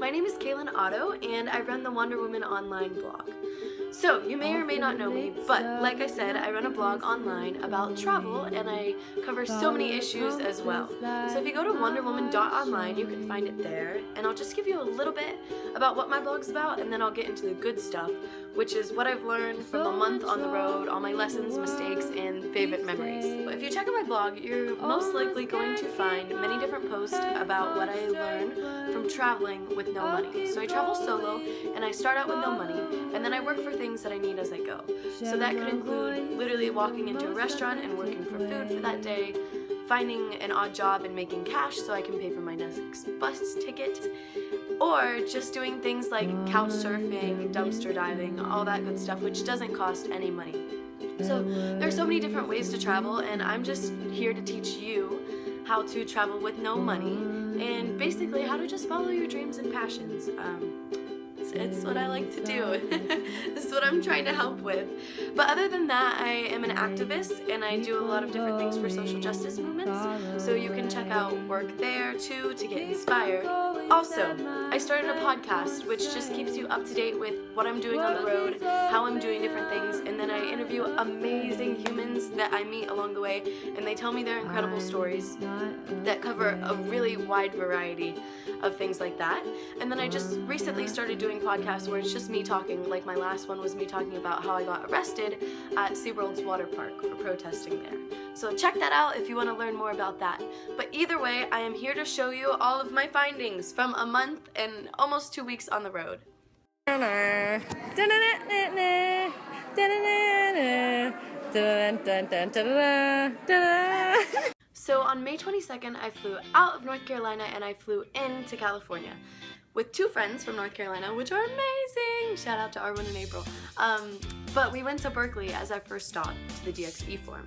my name is Kaylin Otto, and I run the Wonder Woman online blog. So, you may or may not know me, but like I said, I run a blog online about travel, and I cover so many issues as well. So if you go to WanderWoman.online, you can find it there, and I'll just give you a little bit about what my blog's about, and then I'll get into the good stuff, which is what I've learned from a month on the road, all my lessons, mistakes, and favorite memories. But if you check out my blog, you're most likely going to find many different posts about what I learned from traveling with no money. So I travel solo, and I start out with no money, and then I work for things that I need as I go. So that could include literally walking into a restaurant and working for food for that day, finding an odd job and making cash so I can pay for my next bus ticket, or just doing things like couch surfing, dumpster diving, all that good stuff, which doesn't cost any money. So there's so many different ways to travel, and I'm just here to teach you how to travel with no money and basically how to just follow your dreams and passions. It's what I like to do. This is what I'm trying to help with. But other than that, I am an activist, and I do a lot of different things for social justice movements, so you can check out work there too to get inspired. Also, I started a podcast which just keeps you up to date with what I'm doing on the road, how I'm doing different things, and then I interview amazing humans that I meet along the way, and they tell me their incredible stories that cover a really wide variety of things like that. And then I just recently started doing podcasts where it's just me talking, like my last one was me talking about how I got arrested at SeaWorld's water park for protesting there. So check that out if you want to learn more about that. But either way, I am here to show you all of my findings from a month and almost 2 weeks on the road. So on May 22nd, I flew out of North Carolina and I flew into California with two friends from North Carolina, which are amazing! Shout out to Arwen and April. But we went to Berkeley as our first stop to the DXE Forum.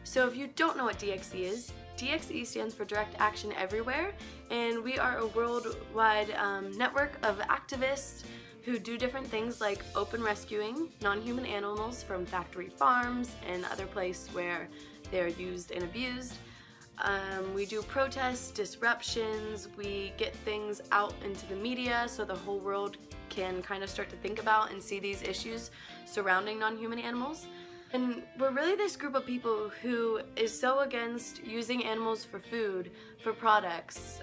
So if you don't know what DXE is, DXE stands for Direct Action Everywhere, and we are a worldwide network of activists who do different things like open rescuing non-human animals from factory farms and other places where they're used and abused. We do protests, disruptions, we get things out into the media so the whole world can kind of start to think about and see these issues surrounding non-human animals. And we're really this group of people who is so against using animals for food, for products,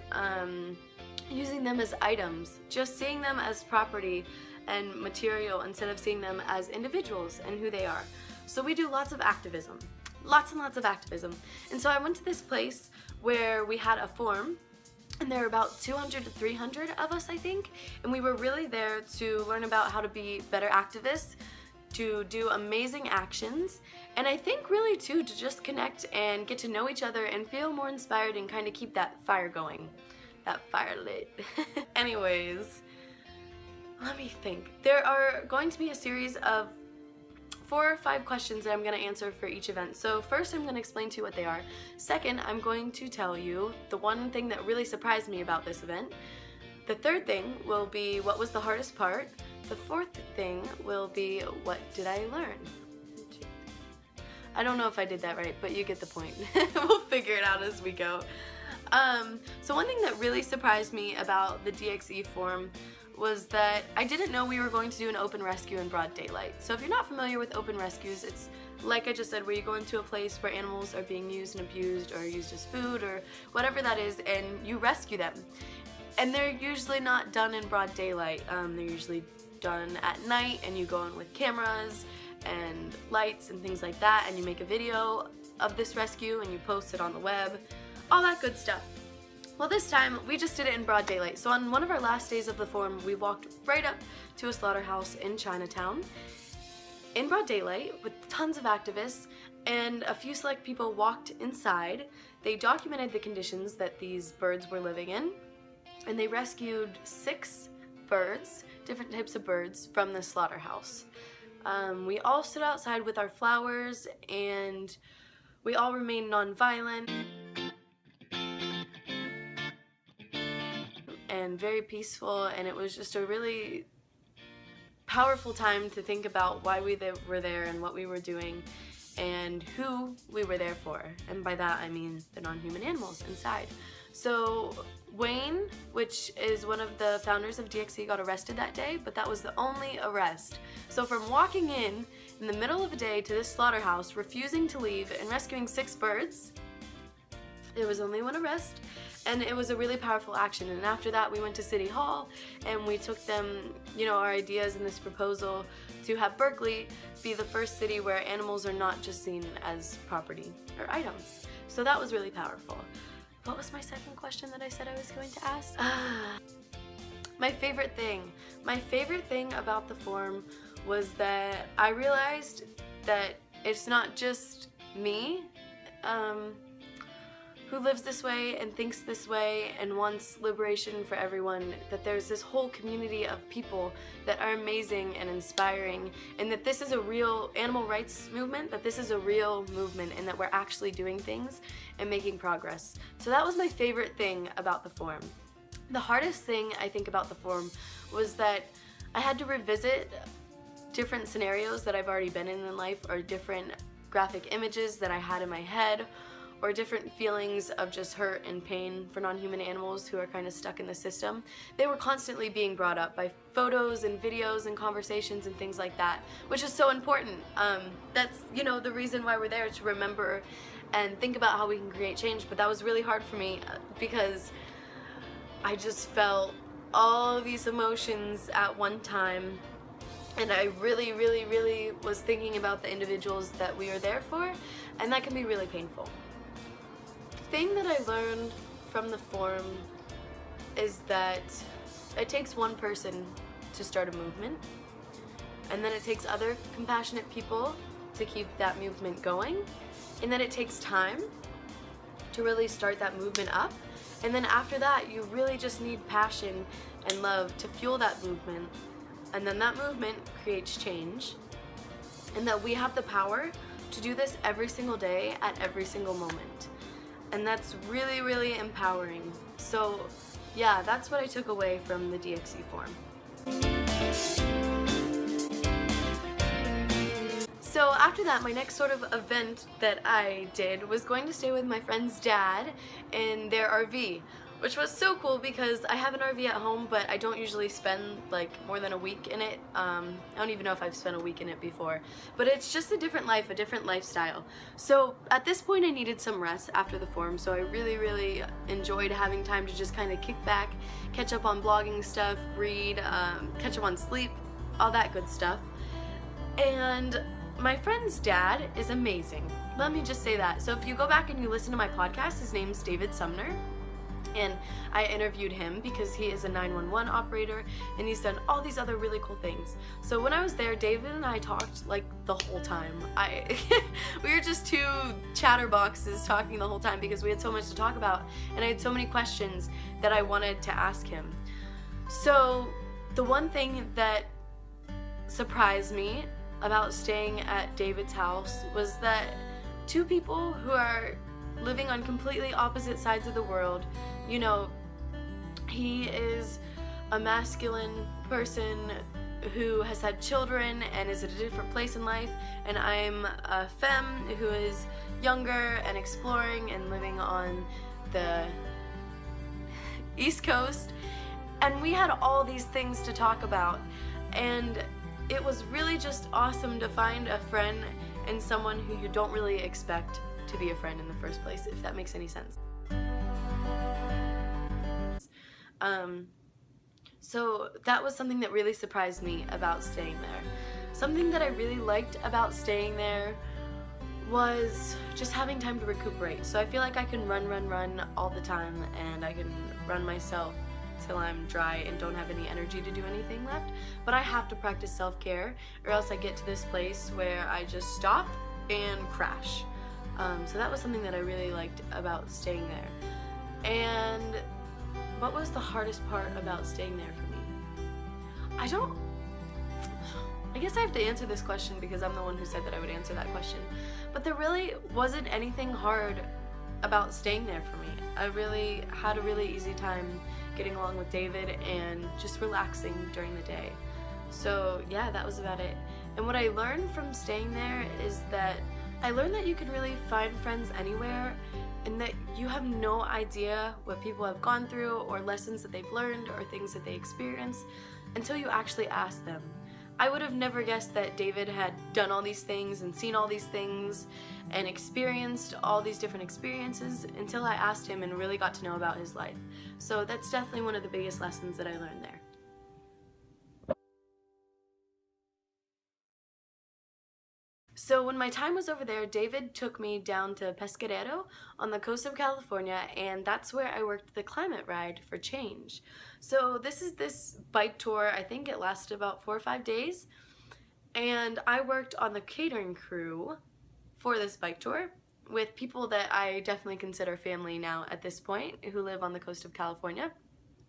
using them as items, just seeing them as property and material instead of seeing them as individuals and who they are. So we do lots of activism, lots and lots of activism. And so I went to this place where we had a forum, and there were about 200 to 300 of us, I think, and we were really there to learn about how to be better activists, to do amazing actions, and I think really too to just connect and get to know each other and feel more inspired and kind of keep that fire going, that fire lit. Anyways, let me think. There are going to be a series of 4 or 5 questions that I'm going to answer for each event. So first I'm going to explain to you what they are. Second, I'm going to tell you the one thing that really surprised me about this event. The third thing will be what was the hardest part. The fourth thing will be what did I learn? I don't know if I did that right, but you get the point. We'll figure it out as we go. So one thing that really surprised me about the DXE Forum was that I didn't know we were going to do an open rescue in broad daylight. So if you're not familiar with open rescues, it's like I just said, where you go into a place where animals are being used and abused or used as food or whatever that is, and you rescue them. And they're usually not done in broad daylight. They're usually done at night, and you go in with cameras and lights and things like that, and you make a video of this rescue and you post it on the web, all that good stuff. Well, this time we just did it in broad daylight. So on one of our last days of the forum, we walked right up to a slaughterhouse in Chinatown in broad daylight with tons of activists, and a few select people walked inside. They documented the conditions that these birds were living in, and they rescued 6 birds, different types of birds, from the slaughterhouse. We all stood outside with our flowers, and we all remained nonviolent. and very peaceful, and it was just a really powerful time to think about why we were there and what we were doing and who we were there for. And by that I mean the non-human animals inside. So Wayne, which is one of the founders of DXE, got arrested that day, but that was the only arrest. So from walking in the middle of the day to this slaughterhouse, refusing to leave, and rescuing 6 birds, there was only one arrest, and it was a really powerful action. And after that we went to City Hall and we took them, our ideas in this proposal to have Berkeley be the first city where animals are not just seen as property or items. So that was really powerful. What was my second question that I said I was going to ask? My favorite thing about the forum was that I realized that it's not just me who lives this way and thinks this way and wants liberation for everyone, that there's this whole community of people that are amazing and inspiring, and that this is a real animal rights movement, that this is a real movement, and that we're actually doing things and making progress. So that was my favorite thing about the forum. The hardest thing I think about the forum was that I had to revisit different scenarios that I've already been in life, or different graphic images that I had in my head, or different feelings of just hurt and pain for non-human animals who are kind of stuck in the system. They were constantly being brought up by photos and videos and conversations and things like that, which is so important. That's, the reason why we're there, to remember and think about how we can create change. But that was really hard for me because I just felt all these emotions at one time, and I really, really, really was thinking about the individuals that we are there for, and that can be really painful. The thing that I learned from the forum is that it takes one person to start a movement, and then it takes other compassionate people to keep that movement going, and then it takes time to really start that movement up, and then after that you really just need passion and love to fuel that movement, and then that movement creates change, and that we have the power to do this every single day at every single moment. And that's really, really empowering. So yeah, that's what I took away from the DXE forum. So after that, my next sort of event that I did was going to stay with my friend's dad in their RV, which was so cool because I have an RV at home, but I don't usually spend like more than a week in it. I don't even know if I've spent a week in it before, but it's just a different life, a different lifestyle. So at this point I needed some rest after the forum, so I really, really enjoyed having time to just kind of kick back, catch up on blogging stuff, read, catch up on sleep, all that good stuff. And my friend's dad is amazing. Let me just say that. So if you go back and you listen to my podcast, his name's David Sumner. And I interviewed him because he is a 911 operator and he's done all these other really cool things. So when I was there, David and I talked like the whole time. We were just two chatterboxes talking the whole time because we had so much to talk about, and I had so many questions that I wanted to ask him. So the one thing that surprised me about staying at David's house was that two people who are living on completely opposite sides of the world, he is a masculine person who has had children and is at a different place in life, and I'm a femme who is younger and exploring and living on the East Coast, and we had all these things to talk about, and it was really just awesome to find a friend and someone who you don't really expect to be a friend in the first place, if that makes any sense. So that was something that really surprised me about staying there. Something that I really liked about staying there was just having time to recuperate. So I feel like I can run all the time, and I can run myself till I'm dry and don't have any energy to do anything left. But I have to practice self-care, or else I get to this place where I just stop and crash. So that was something that I really liked about staying there. And what was the hardest part about staying there for me? I guess I have to answer this question because I'm the one who said that I would answer that question. But there really wasn't anything hard about staying there for me. I really had a really easy time getting along with David, and just relaxing during the day. So yeah, that was about it. And what I learned from staying there is that I learned that you can really find friends anywhere, and that you have no idea what people have gone through or lessons that they've learned or things that they experience until you actually ask them. I would have never guessed that David had done all these things and seen all these things and experienced all these different experiences until I asked him and really got to know about his life. So that's definitely one of the biggest lessons that I learned there. So when my time was over there, David took me down to Pescadero on the coast of California, and that's where I worked the climate ride for change. So this is this bike tour. I think it lasted about 4 or 5 days, and I worked on the catering crew for this bike tour with people that I definitely consider family now at this point, who live on the coast of California.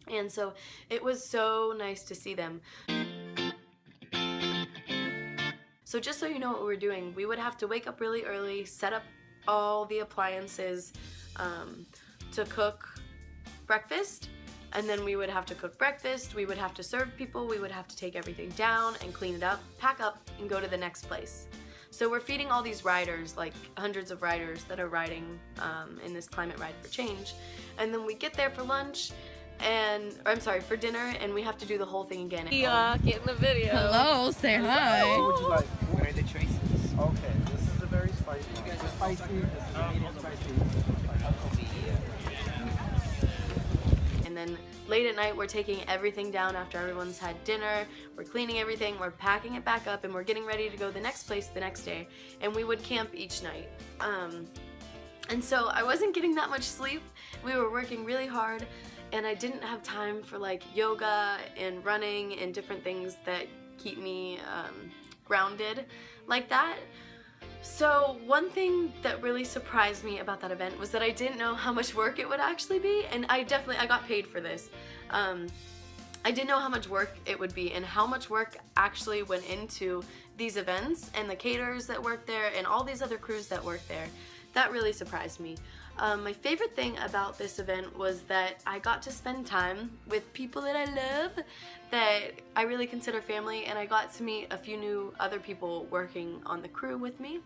And so it was so nice to see them. So just so you know what we're doing, we would have to wake up really early, set up all the appliances to cook breakfast, and then we would have to cook breakfast, we would have to serve people, we would have to take everything down and clean it up, pack up, and go to the next place. So we're feeding all these riders, like hundreds of riders that are riding in this climate ride for change, and then we get there for lunch, for dinner, and we have to do the whole thing again. Yeah, get in the video. Hello, say hi. What would you like? Where are the choices? Okay, this is a very spicy one. This is spicy, this is a medium spicy. And then late at night, we're taking everything down after everyone's had dinner, we're cleaning everything, we're packing it back up, and we're getting ready to go the next place the next day. And we would camp each night. And so I wasn't getting that much sleep. We were working really hard, and I didn't have time for like yoga and running and different things that keep me grounded like that. So one thing that really surprised me about that event was that I didn't know how much work it would actually be, and I got paid for this. I didn't know how much work it would be and how much work actually went into these events and the caterers that work there and all these other crews that work there. That really surprised me. My favorite thing about this event was that I got to spend time with people that I love, that I really consider family, and I got to meet a few new other people working on the crew with me.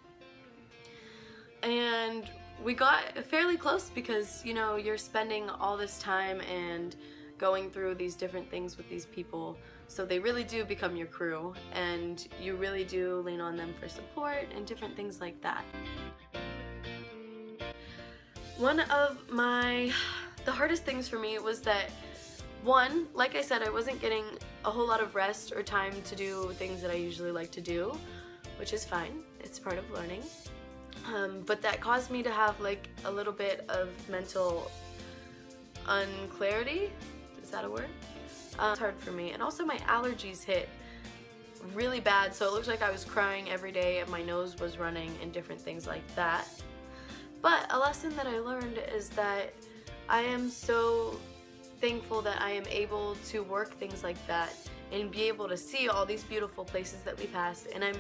And we got fairly close because, you know, you're spending all this time and going through these different things with these people, so they really do become your crew, and you really do lean on them for support and different things like that. One of the hardest things for me was that, one, like I said, I wasn't getting a whole lot of rest or time to do things that I usually like to do, which is fine, it's part of learning. But that caused me to have like a little bit of mental unclarity, is that a word? It's hard for me, and also my allergies hit really bad, so it looked like I was crying every day and my nose was running and different things like that. But a lesson that I learned is that I am so thankful that I am able to work things like that and be able to see all these beautiful places that we pass, and I'm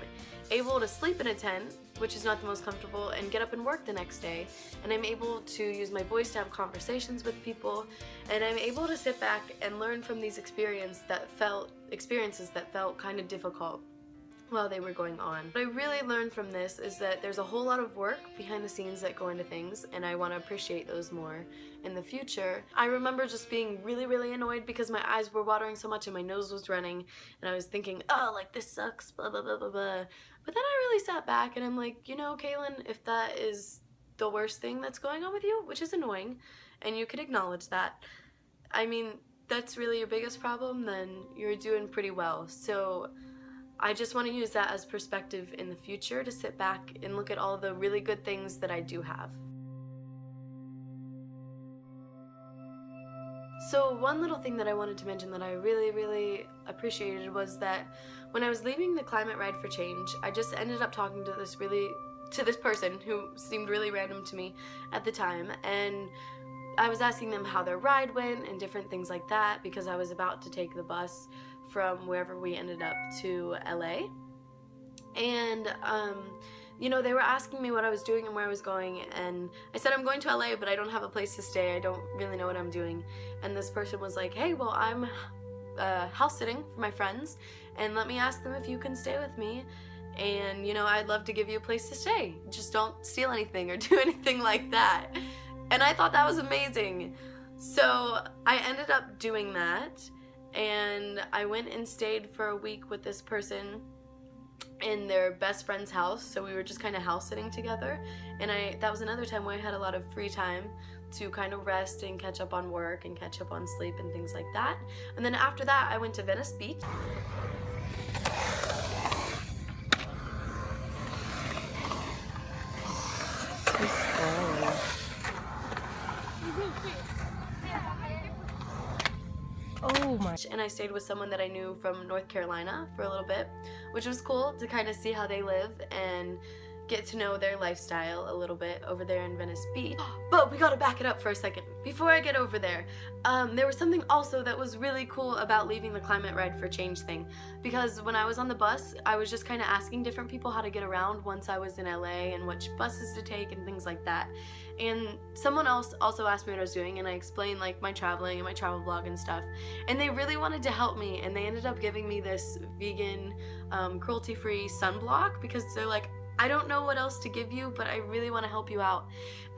able to sleep in a tent, which is not the most comfortable, and get up and work the next day, and I'm able to use my voice to have conversations with people, and I'm able to sit back and learn from these experiences that felt kind of difficult while they were going on. What I really learned from this is that there's a whole lot of work behind the scenes that go into things, and I want to appreciate those more in the future. I remember just being really, really annoyed because my eyes were watering so much and my nose was running, and I was thinking, oh, like this sucks, blah, blah, blah, blah, blah. But then I really sat back and I'm like, you know, Kaylin, if that is the worst thing that's going on with you, which is annoying, and you can acknowledge that, I mean, that's really your biggest problem, then you're doing pretty well. So I just want to use that as perspective in the future to sit back and look at all the really good things that I do have. So one little thing that I wanted to mention that I really, really appreciated was that when I was leaving the climate ride for change, I just ended up talking to this person who seemed really random to me at the time, and I was asking them how their ride went and different things like that because I was about to take the bus from wherever we ended up to LA. And you know, they were asking me what I was doing and where I was going, and I said I'm going to LA, but I don't have a place to stay. I don't really know what I'm doing. And this person was like, hey, well, I'm house sitting for my friends, and let me ask them if you can stay with me, and you know, I'd love to give you a place to stay. Just don't steal anything or do anything like that. And I thought that was amazing. So I ended up doing that, and I went and stayed for a week with this person in their best friend's house. So we were just kind of house sitting together, and that was another time where I had a lot of free time to kind of rest and catch up on work and catch up on sleep and things like that. And then after that, I went to Venice Beach. Oh my. And I stayed with someone that I knew from North Carolina for a little bit, which was cool to kind of see how they live and get to know their lifestyle a little bit over there in Venice Beach. But we gotta back it up for a second. Before I get over there, there was something also that was really cool about leaving the Climate Ride for Change thing, because when I was on the bus, I was just kind of asking different people how to get around once I was in LA and which buses to take and things like that. And someone else also asked me what I was doing, and I explained like my traveling and my travel blog and stuff, and they really wanted to help me, and they ended up giving me this vegan, cruelty-free sunblock, because they're like, I don't know what else to give you, but I really want to help you out.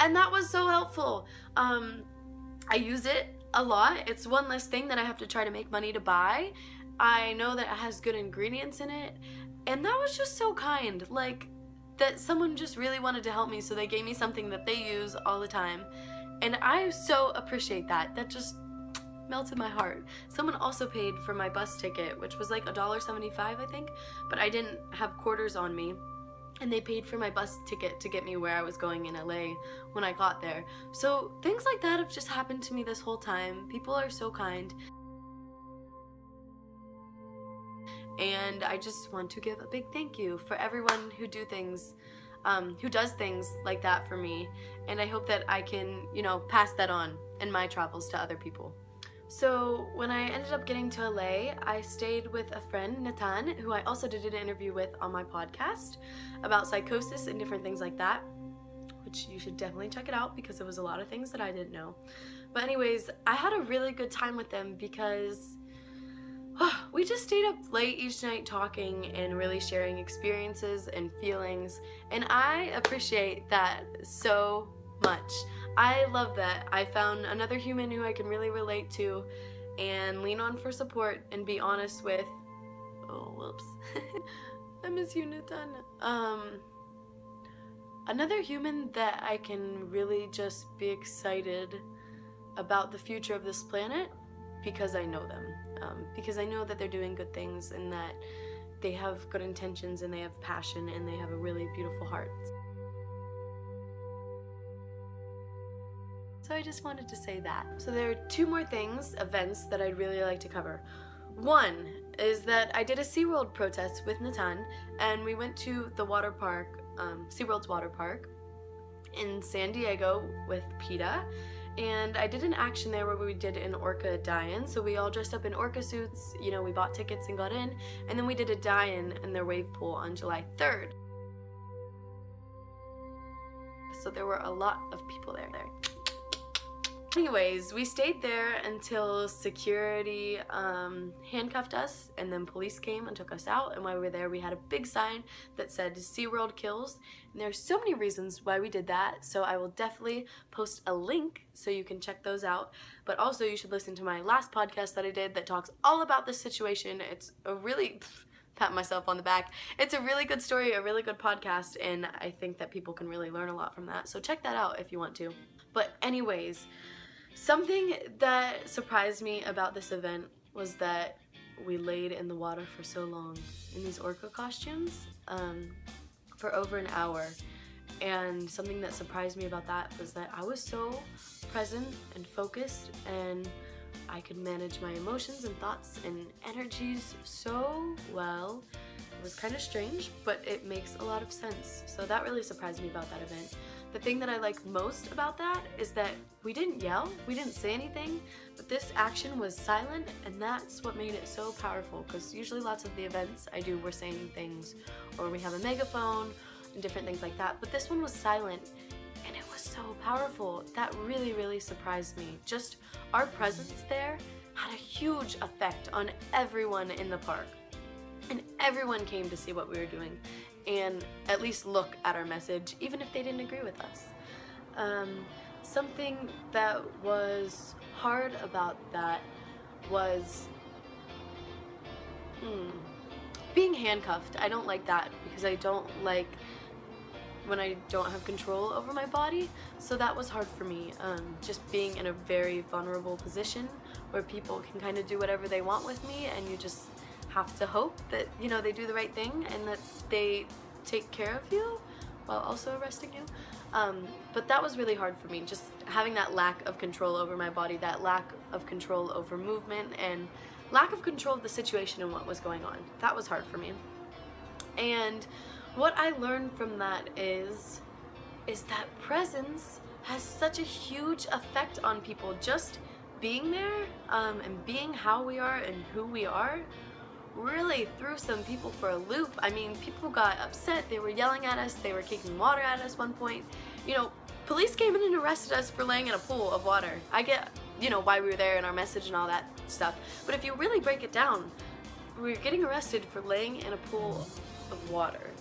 And that was so helpful. I use it a lot. It's one less thing that I have to try to make money to buy. I know that it has good ingredients in it, and that was just so kind. Like, that someone just really wanted to help me, so they gave me something that they use all the time, and I so appreciate that. That just melted my heart. Someone also paid for my bus ticket, which was like $1.75, I think, but I didn't have quarters on me, and they paid for my bus ticket to get me where I was going in LA when I got there. So things like that have just happened to me this whole time. People are so kind. And I just want to give a big thank you for everyone who does things like that for me. And I hope that I can, you know, pass that on in my travels to other people. So when I ended up getting to LA, I stayed with a friend, Nathan, who I also did an interview with on my podcast about psychosis and different things like that, which you should definitely check it out because it was a lot of things that I didn't know. But anyways, I had a really good time with them because we just stayed up late each night talking and really sharing experiences and feelings, and I appreciate that so much. I love that. I found another human who I can really relate to and lean on for support and be honest with. Oh, whoops. I miss you, Nathan. Another human that I can really just be excited about the future of this planet because I know them. Because I know that they're doing good things and that they have good intentions and they have passion and they have a really beautiful heart. So I just wanted to say that. So there are two more events that I'd really like to cover. One is that I did a SeaWorld protest with Nathan, and we went to the water park, SeaWorld's water park in San Diego with PETA, and I did an action there where we did an orca die-in. So we all dressed up in orca suits, you know, we bought tickets and got in, and then we did a die-in in their wave pool on July 3rd. So there were a lot of people there. Anyways, we stayed there until security handcuffed us, and then police came and took us out. And while we were there, we had a big sign that said SeaWorld kills. And there's so many reasons why we did that, so I will definitely post a link so you can check those out. But also, you should listen to my last podcast that I did that talks all about this situation. It's a really, pat myself on the back, it's a really good story, a really good podcast, and I think that people can really learn a lot from that. So check that out if you want to. But anyways, something that surprised me about this event was that we laid in the water for so long in these orca costumes for over an hour. And something that surprised me about that was that I was so present and focused, and I could manage my emotions and thoughts and energies so well. It was kind of strange, but it makes a lot of sense. So that really surprised me about that event. The thing that I like most about that is that we didn't yell, we didn't say anything, but this action was silent, and that's what made it so powerful, because usually lots of the events I do, we're saying things, or we have a megaphone, and different things like that. But this one was silent, and it was so powerful. That really, really surprised me. Just our presence there had a huge effect on everyone in the park. And everyone came to see what we were doing and at least look at our message, even if they didn't agree with us. Something that was hard about that was being handcuffed. I don't like that because I don't like when I don't have control over my body. So that was hard for me, just being in a very vulnerable position where people can kind of do whatever they want with me, and you just have to hope that, you know, they do the right thing and that they take care of you while also arresting you. But that was really hard for me, just having that lack of control over my body, that lack of control over movement, and lack of control of the situation and what was going on. That was hard for me. And what I learned from that is that presence has such a huge effect on people. Just being there and being how we are and who we are really threw some people for a loop. I mean, people got upset, they were yelling at us, they were kicking water at us one point. You know, police came in and arrested us for laying in a pool of water. I get, you know, why we were there and our message and all that stuff, but if you really break it down, we were getting arrested for laying in a pool of water.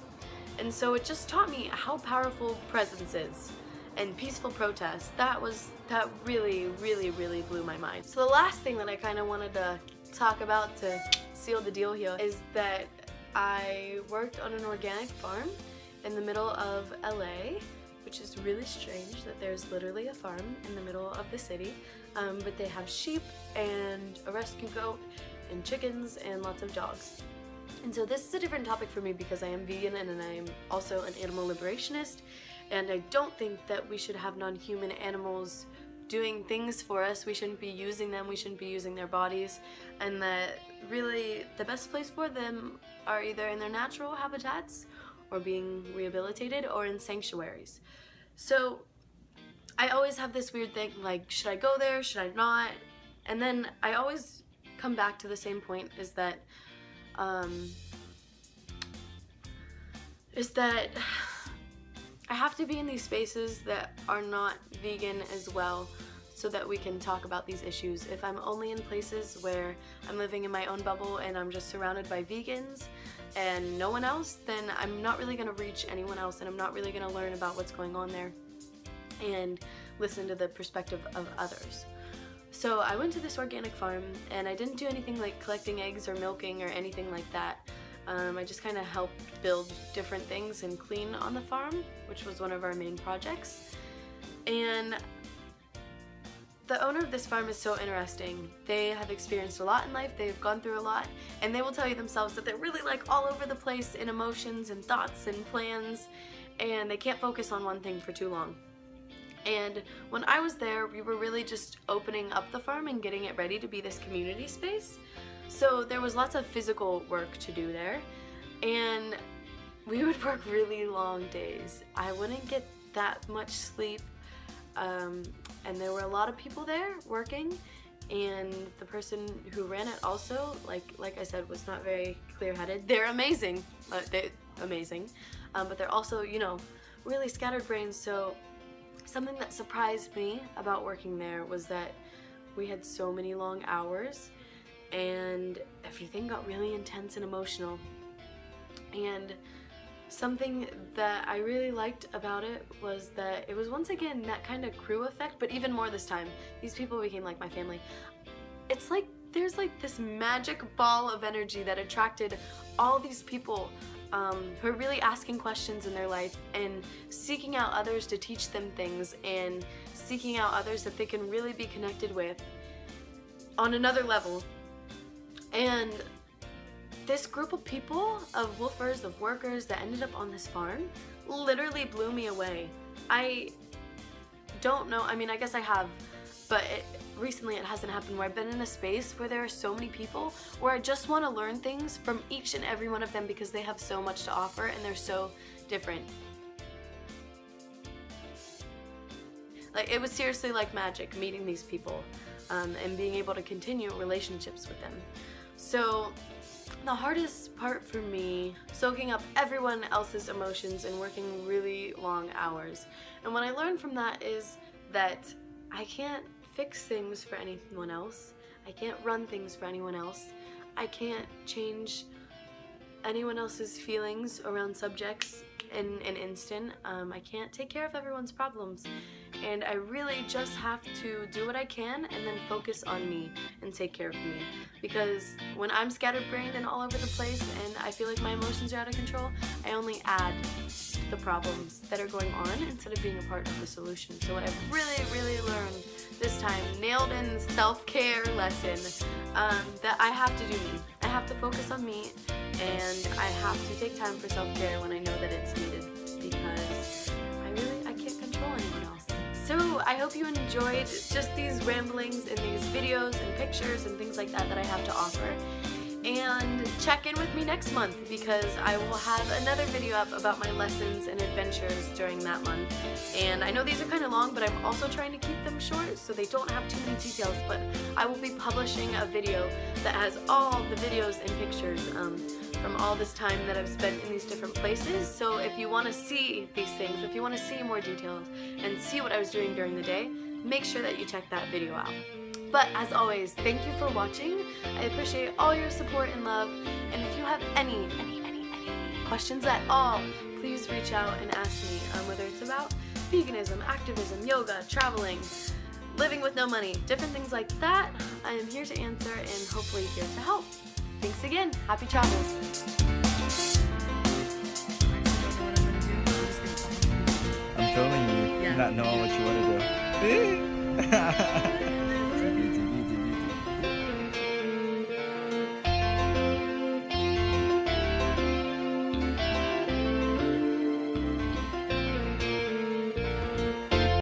And so it just taught me how powerful presence is and peaceful protest. That really, really, really blew my mind. So the last thing that I kind of wanted to talk about to seal the deal here is that I worked on an organic farm in the middle of LA, which is really strange that there's literally a farm in the middle of the city, but they have sheep and a rescue goat and chickens and lots of dogs. And so this is a different topic for me because I am vegan and I am also an animal liberationist, and I don't think that we should have non-human animals doing things for us. We shouldn't be using them, we shouldn't be using their bodies, and that really the best place for them are either in their natural habitats or being rehabilitated or in sanctuaries. So I always have this weird thing like, should I go there, should I not? And then I always come back to the same point, is that I have to be in these spaces that are not vegan as well, so that we can talk about these issues. If I'm only in places where I'm living in my own bubble and I'm just surrounded by vegans and no one else, then I'm not really gonna reach anyone else, and I'm not really gonna learn about what's going on there and listen to the perspective of others. So I went to this organic farm and I didn't do anything like collecting eggs or milking or anything like that. I just kind of helped build different things and clean on the farm, which was one of our main projects. And the owner of this farm is so interesting. They have experienced a lot in life, they've gone through a lot, and they will tell you themselves that they're really like all over the place in emotions and thoughts and plans, and they can't focus on one thing for too long. And when I was there, we were really just opening up the farm and getting it ready to be this community space. So there was lots of physical work to do there, and we would work really long days. I wouldn't get that much sleep, and there were a lot of people there working, and the person who ran it also, like I said, was not very clear-headed. They're amazing, but they're also, you know, really scattered brains. So something that surprised me about working there was that we had so many long hours and everything got really intense and emotional. And something that I really liked about it was that it was once again that kind of crew effect, but even more this time. These people became like my family. It's like there's like this magic ball of energy that attracted all these people who are really asking questions in their life and seeking out others to teach them things, and seeking out others that they can really be connected with on another level. And this group of people, of woofers, of workers that ended up on this farm, literally blew me away. I don't know, I mean, I guess I have, but recently it hasn't happened where I've been in a space where there are so many people where I just want to learn things from each and every one of them because they have so much to offer and they're so different. Like, it was seriously like magic meeting these people and being able to continue relationships with them. So The hardest part for me, soaking up everyone else's emotions and working really long hours. And what I learned from that is that I can't fix things for anyone else. I can't run things for anyone else. I can't change anyone else's feelings around subjects in an instant. I can't take care of everyone's problems. And I really just have to do what I can and then focus on me and take care of me. Because when I'm scatterbrained and all over the place and I feel like my emotions are out of control, I only add to the problems that are going on instead of being a part of the solution. So what I've really learned this time, nailed in self-care lesson, that I have to do me. I have to focus on me, and I have to take time for self-care when I know that it's needed, because I can't control anyone else. So I hope you enjoyed just these ramblings and these videos and pictures and things like that I have to offer. And check in with me next month, because I will have another video up about my lessons and adventures during that month. And I know these are kind of long, but I'm also trying to keep them short so they don't have too many details. But I will be publishing a video that has all the videos and pictures from all this time that I've spent in these different places. So if you want to see these things, if you want to see more details and see what I was doing during the day, make sure that you check that video out. But as always, thank you for watching. I appreciate all your support and love. And if you have any questions at all, please reach out and ask me, whether it's about veganism, activism, yoga, traveling, living with no money, different things like that. I am here to answer and hopefully here to help. Thanks again. Happy travels. I'm filming you, not knowing what you want to do.